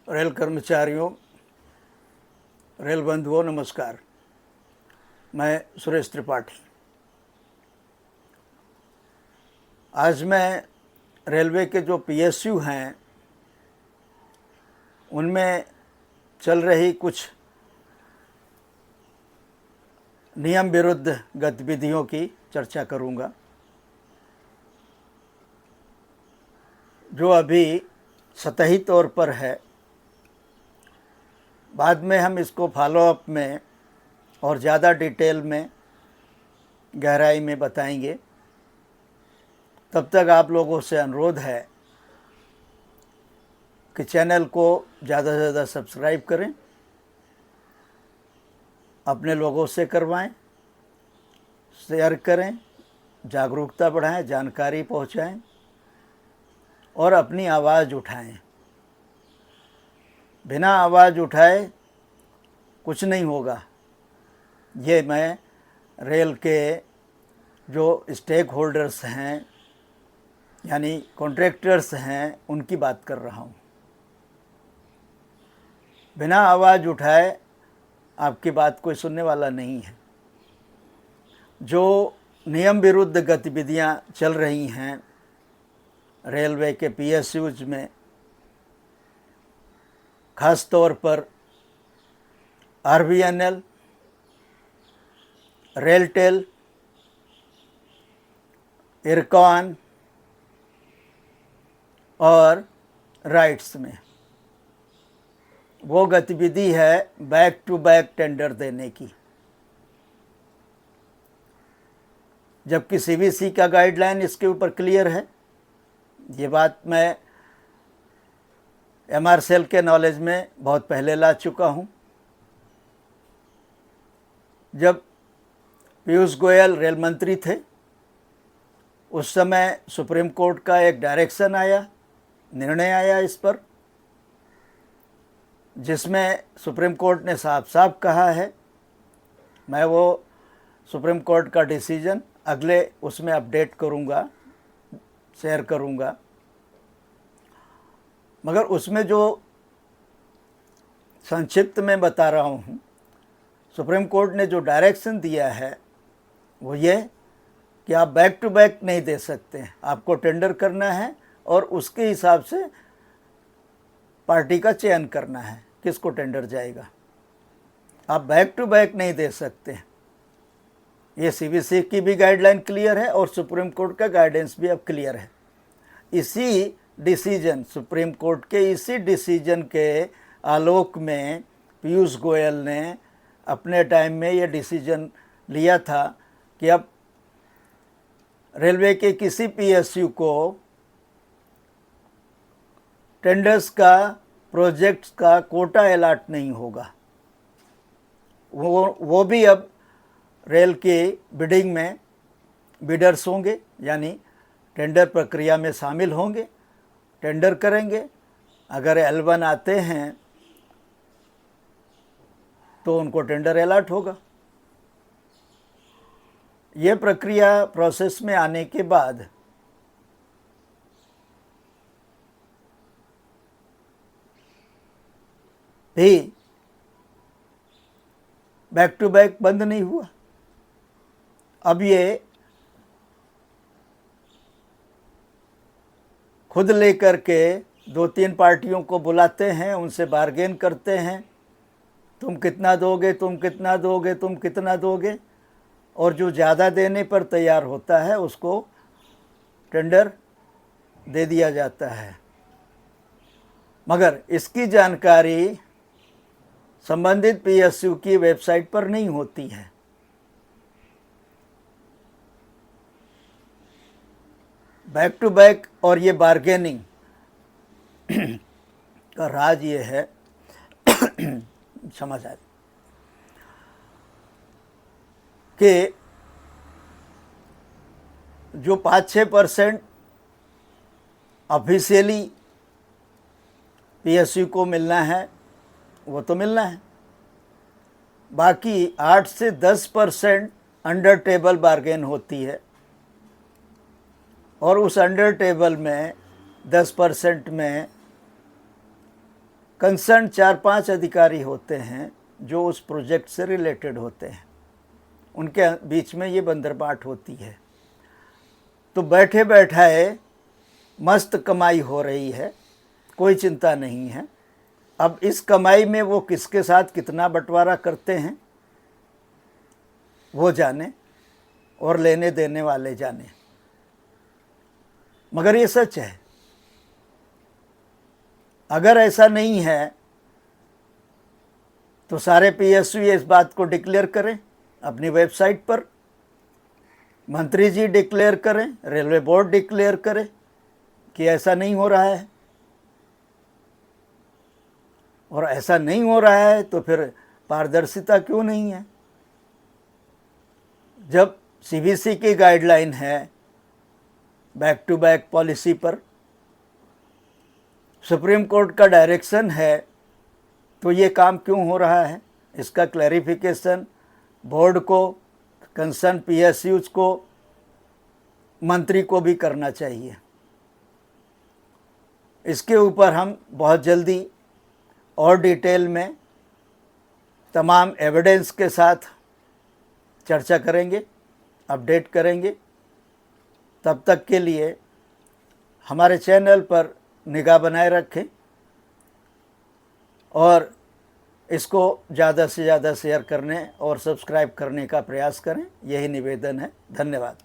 Rail कर्मचारियों, rail बंधुओं, नमस्कार। मैं सुरेश त्रिपाठी। आज मैं रेलवे के जो पीएसयू हैं उनमें चल रही कुछ नियम विरुद्ध गतिविधियों की चर्चा करूंगा, जो अभी सतही तौर पर है। बाद में हम इसको फॉलोअप में और ज़्यादा डिटेल में, गहराई में बताएंगे। तब तक आप लोगों से अनुरोध है कि चैनल को ज़्यादा से ज़्यादा सब्सक्राइब करें, अपने लोगों से करवाएं, शेयर करें, जागरूकता बढ़ाएं, जानकारी पहुंचाएं और अपनी आवाज़ उठाएं। बिना आवाज़ उठाए कुछ नहीं होगा। ये मैं रेल के जो स्टेक होल्डर्स हैं, यानी कॉन्ट्रैक्टर्स हैं, उनकी बात कर रहा हूँ। बिना आवाज़ उठाए आपकी बात कोई सुनने वाला नहीं है। जो नियम विरुद्ध गतिविधियाँ चल रही हैं रेलवे के पीएसयूज में, ख़ास तौर पर आरबीएनएल, रेलटेल, इरकॉन और राइट्स में, वो गतिविधि है बैक टू बैक टेंडर देने की। जबकि सीबीसी का गाइडलाइन इसके ऊपर क्लियर है। ये बात मैं एमआरसीएल के नॉलेज में बहुत पहले ला चुका हूँ। जब पीयूष गोयल रेल मंत्री थे, उस समय सुप्रीम कोर्ट का एक डायरेक्शन आया, निर्णय आया इस पर, जिसमें सुप्रीम कोर्ट ने साफ साफ कहा है। मैं वो सुप्रीम कोर्ट का डिसीजन अगले उसमें अपडेट करूँगा, शेयर करूँगा। मगर उसमें जो संक्षिप्त में बता रहा हूँ, सुप्रीम कोर्ट ने जो डायरेक्शन दिया है वो ये कि आप बैक टू बैक नहीं दे सकते हैं। आपको टेंडर करना है और उसके हिसाब से पार्टी का चयन करना है किसको टेंडर जाएगा। आप बैक टू बैक नहीं दे सकते। ये सीबीसी की भी गाइडलाइन क्लियर है और सुप्रीम कोर्ट का गाइडेंस भी अब क्लियर है। इसी डिसीजन, सुप्रीम कोर्ट के इसी डिसीजन के आलोक में पीयूष गोयल ने अपने टाइम में ये डिसीजन लिया था कि अब रेलवे के किसी पीएसयू को टेंडर्स का, प्रोजेक्ट्स का कोटा अलॉट नहीं होगा। वो भी अब रेल की बिडिंग में बिडर्स होंगे, यानी टेंडर प्रक्रिया में शामिल होंगे, टेंडर करेंगे। अगर L1 आते हैं तो उनको टेंडर अलॉट होगा। ये प्रक्रिया प्रोसेस में आने के बाद भी बैक टू बैक बंद नहीं हुआ। अब ये खुद लेकर के 2-3 पार्टियों को बुलाते हैं, उनसे बार्गेन करते हैं, तुम कितना दोगे, तुम कितना दोगे, तुम कितना दोगे, और जो ज़्यादा देने पर तैयार होता है उसको टेंडर दे दिया जाता है। मगर इसकी जानकारी संबंधित पीएसयू की वेबसाइट पर नहीं होती है। बैक टू बैक और ये बार्गेनिंग का राज ये है समझ आए कि जो 5-6% ऑफिशियली पीएसयू को मिलना है वो तो मिलना है। बाकी 8 से 10% अंडर टेबल बार्गेन होती है और उस अंडर टेबल में 10% में कंसर्न 4-5 अधिकारी होते हैं जो उस प्रोजेक्ट से रिलेटेड होते हैं, उनके बीच में ये बंदरबाट होती है। तो बैठे बैठाए मस्त कमाई हो रही है, कोई चिंता नहीं है। अब इस कमाई में वो किसके साथ कितना बंटवारा करते हैं वो जाने, और लेने देने वाले जाने। मगर ये सच है। अगर ऐसा नहीं है तो सारे पीएसयू इस बात को डिक्लेयर करें अपनी वेबसाइट पर, मंत्री जी डिक्लेयर करें, रेलवे बोर्ड डिक्लेयर करे कि ऐसा नहीं हो रहा है। और ऐसा नहीं हो रहा है तो फिर पारदर्शिता क्यों नहीं है? जब सीबीसी की गाइडलाइन है बैक टू बैक पॉलिसी पर, सुप्रीम कोर्ट का डायरेक्शन है, तो ये काम क्यों हो रहा है? इसका क्लैरिफिकेशन बोर्ड को, कंसर्न पीएसयूज को, मंत्री को भी करना चाहिए। इसके ऊपर हम बहुत जल्दी और डिटेल में तमाम एविडेंस के साथ चर्चा करेंगे, अपडेट करेंगे। तब तक के लिए हमारे चैनल पर निगाह बनाए रखें और इसको ज़्यादा से ज़्यादा शेयर करने और सब्सक्राइब करने का प्रयास करें। यही निवेदन है। धन्यवाद।